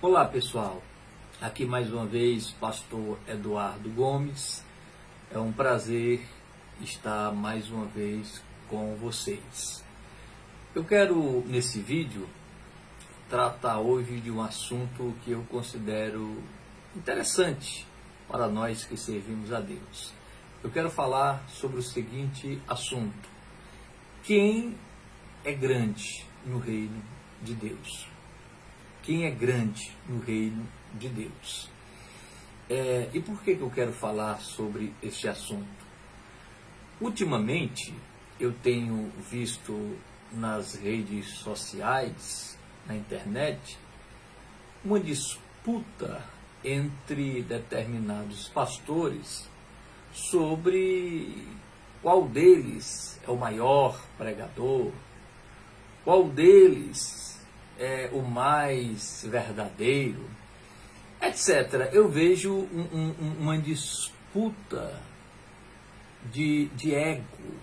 Olá pessoal, aqui mais uma vez pastor Eduardo Gomes. É um prazer estar mais uma vez com vocês. Eu quero nesse vídeo tratar hoje de um assunto que eu considero interessante para nós que servimos a Deus. Eu quero falar sobre o seguinte assunto: quem é grande no reino de Deus? Quem é grande no reino de Deus? E por que eu quero falar sobre este assunto? Ultimamente, eu tenho visto nas redes sociais, na internet, uma disputa entre determinados pastores sobre qual deles é o maior pregador, qual deles é o mais verdadeiro, etc. Eu vejo uma disputa de ego,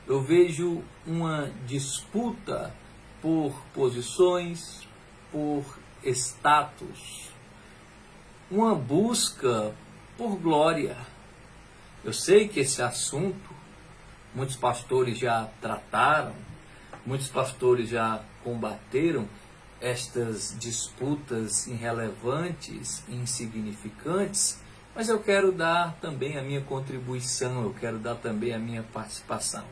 eu vejo uma disputa por posições, por status, uma busca por glória. Eu sei que esse assunto muitos pastores já trataram, muitos pastores já combateram estas disputas irrelevantes, insignificantes, mas eu quero dar também a minha contribuição, eu quero dar também a minha participação.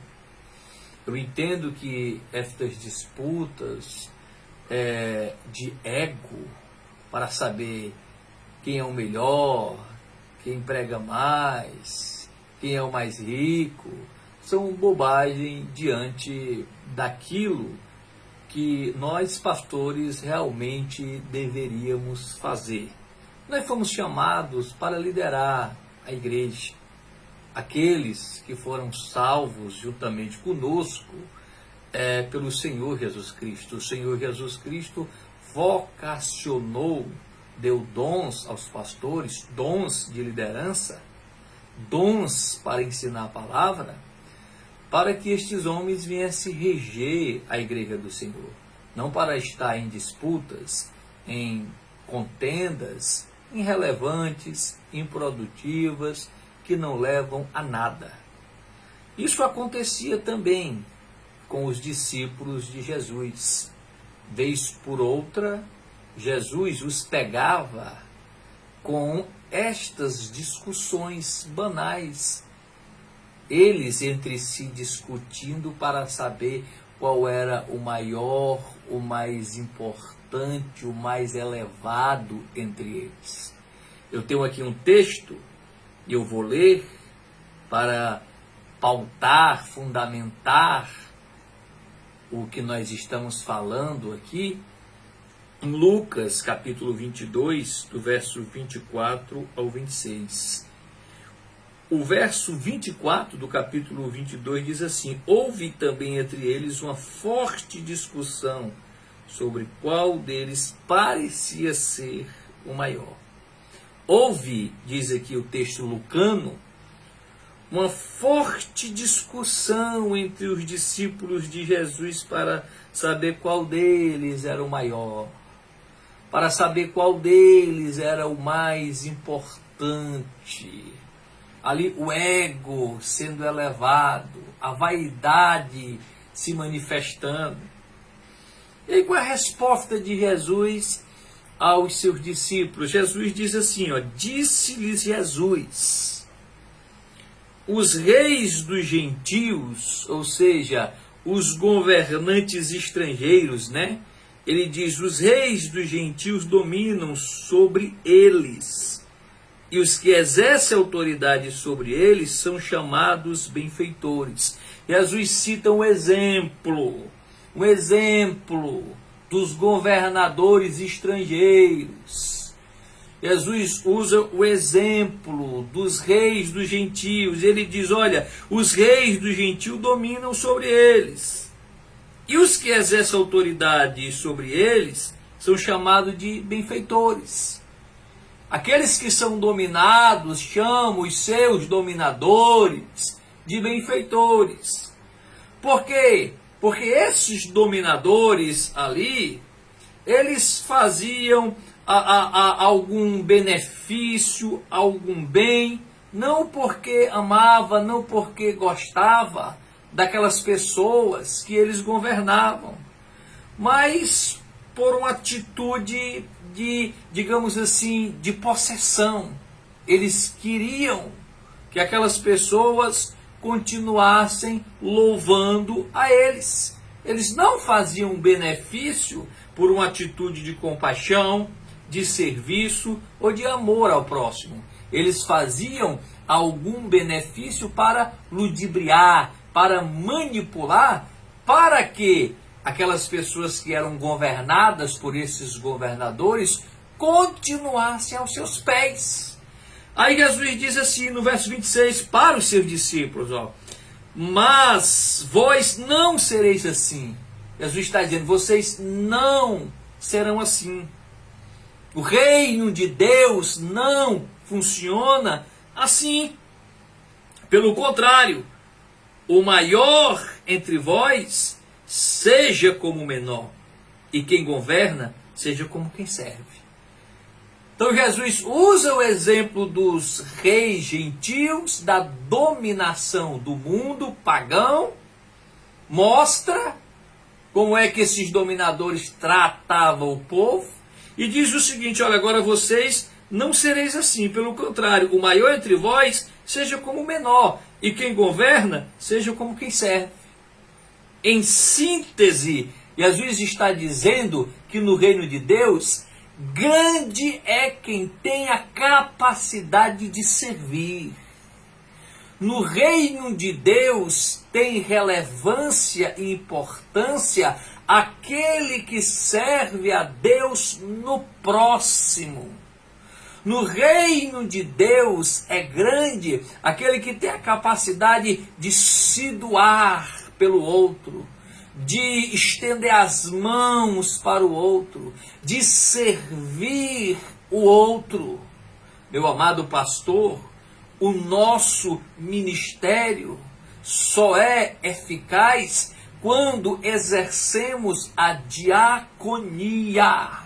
Eu entendo que estas disputas de ego, para saber quem é o melhor, quem prega mais, quem é o mais rico, são bobagem diante daquilo que nós pastores realmente deveríamos fazer. Nós fomos chamados para liderar a igreja. Aqueles que foram salvos juntamente conosco pelo Senhor Jesus Cristo. O Senhor Jesus Cristo vocacionou, deu dons aos pastores, dons de liderança, dons para ensinar a palavra, para que estes homens viessem reger a igreja do Senhor, não para estar em disputas, em contendas irrelevantes, improdutivas, que não levam a nada. Isso acontecia também com os discípulos de Jesus. Vez por outra, Jesus os pegava com estas discussões banais, eles entre si discutindo para saber qual era o maior, o mais importante, o mais elevado entre eles. Eu tenho aqui um texto, e eu vou ler para pautar, fundamentar o que nós estamos falando aqui, em Lucas capítulo 22, do verso 24 ao 26. O verso 24 do capítulo 22 diz assim: houve também entre eles uma forte discussão sobre qual deles parecia ser o maior. Houve, diz aqui o texto lucano, uma forte discussão entre os discípulos de Jesus para saber qual deles era o maior, para saber qual deles era o mais importante. Ali o ego sendo elevado, a vaidade se manifestando. E aí, qual é a resposta de Jesus aos seus discípulos? Jesus diz assim, disse-lhes Jesus: os reis dos gentios, ou seja, os governantes estrangeiros, né? Ele diz, os reis dos gentios dominam sobre eles. E os que exercem autoridade sobre eles são chamados benfeitores. Jesus cita um exemplo dos governadores estrangeiros. Jesus usa o exemplo dos reis dos gentios. Ele diz, olha, os reis dos gentios dominam sobre eles. E os que exercem autoridade sobre eles são chamados de benfeitores. Aqueles que são dominados chamam os seus dominadores de benfeitores. Por quê? Porque esses dominadores ali, eles faziam algum benefício, algum bem, não porque amava, não porque gostava daquelas pessoas que eles governavam, mas por uma atitude de, digamos assim, de possessão. Eles queriam que aquelas pessoas continuassem louvando a eles. Eles não faziam benefício por uma atitude de compaixão, de serviço ou de amor ao próximo. Eles faziam algum benefício para ludibriar, para manipular, para que aquelas pessoas que eram governadas por esses governadores continuassem aos seus pés. Aí Jesus diz assim no verso 26 para os seus discípulos, mas vós não sereis assim. Jesus está dizendo, vocês não serão assim. O reino de Deus não funciona assim. Pelo contrário, o maior entre vós seja como o menor, e quem governa seja como quem serve. Então Jesus usa o exemplo dos reis gentios, da dominação do mundo pagão, mostra como é que esses dominadores tratavam o povo, e diz o seguinte, olha, agora vocês não sereis assim, pelo contrário, o maior entre vós seja como o menor, e quem governa seja como quem serve. Em síntese, Jesus está dizendo que no reino de Deus, grande é quem tem a capacidade de servir. No reino de Deus tem relevância e importância aquele que serve a Deus no próximo. No reino de Deus é grande aquele que tem a capacidade de se doar pelo outro, de estender as mãos para o outro, de servir o outro. Meu amado pastor, o nosso ministério só é eficaz quando exercemos a diaconia.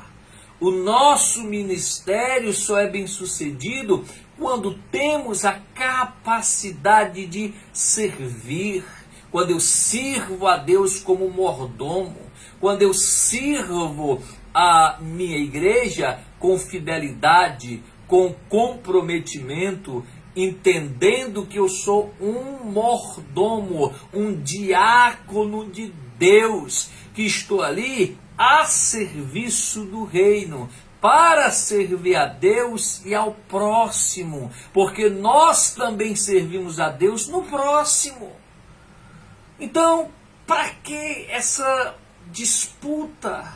O nosso ministério só é bem-sucedido quando temos a capacidade de servir. Quando eu sirvo a Deus como mordomo, quando eu sirvo a minha igreja com fidelidade, com comprometimento, entendendo que eu sou um mordomo, um diácono de Deus, que estou ali a serviço do reino, para servir a Deus e ao próximo, porque nós também servimos a Deus no próximo. Então, para que essa disputa?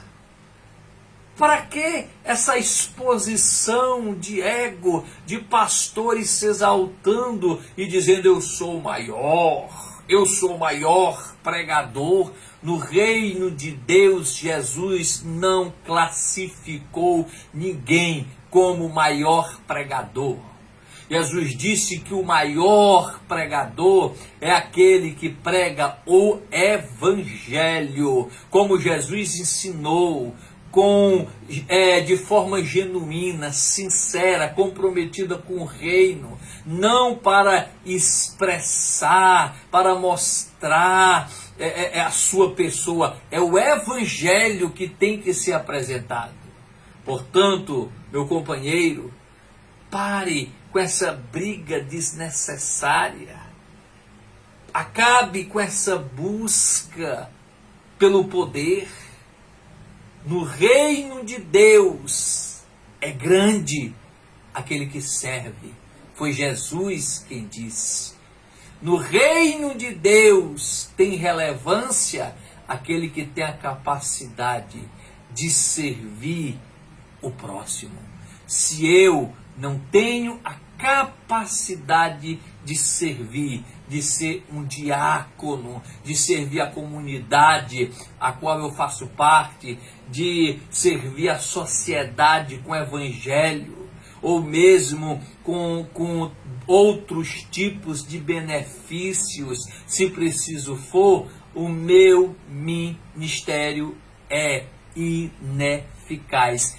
Para que essa exposição de ego, de pastores se exaltando e dizendo eu sou o maior pregador? No reino de Deus, Jesus não classificou ninguém como o maior pregador. Jesus disse que o maior pregador é aquele que prega o evangelho, como Jesus ensinou, de forma genuína, sincera, comprometida com o reino, não para expressar, para mostrar a sua pessoa. É o evangelho que tem que ser apresentado. Portanto, meu companheiro, pare com essa briga desnecessária. Acabe com essa busca pelo poder. No reino de Deus é grande aquele que serve. Foi Jesus quem disse. No reino de Deus tem relevância aquele que tem a capacidade de servir o próximo. Se eu não tenho a capacidade de servir, de ser um diácono, de servir a comunidade a qual eu faço parte, de servir a sociedade com o evangelho, ou mesmo com outros tipos de benefícios, se preciso for, o meu ministério é ineficaz.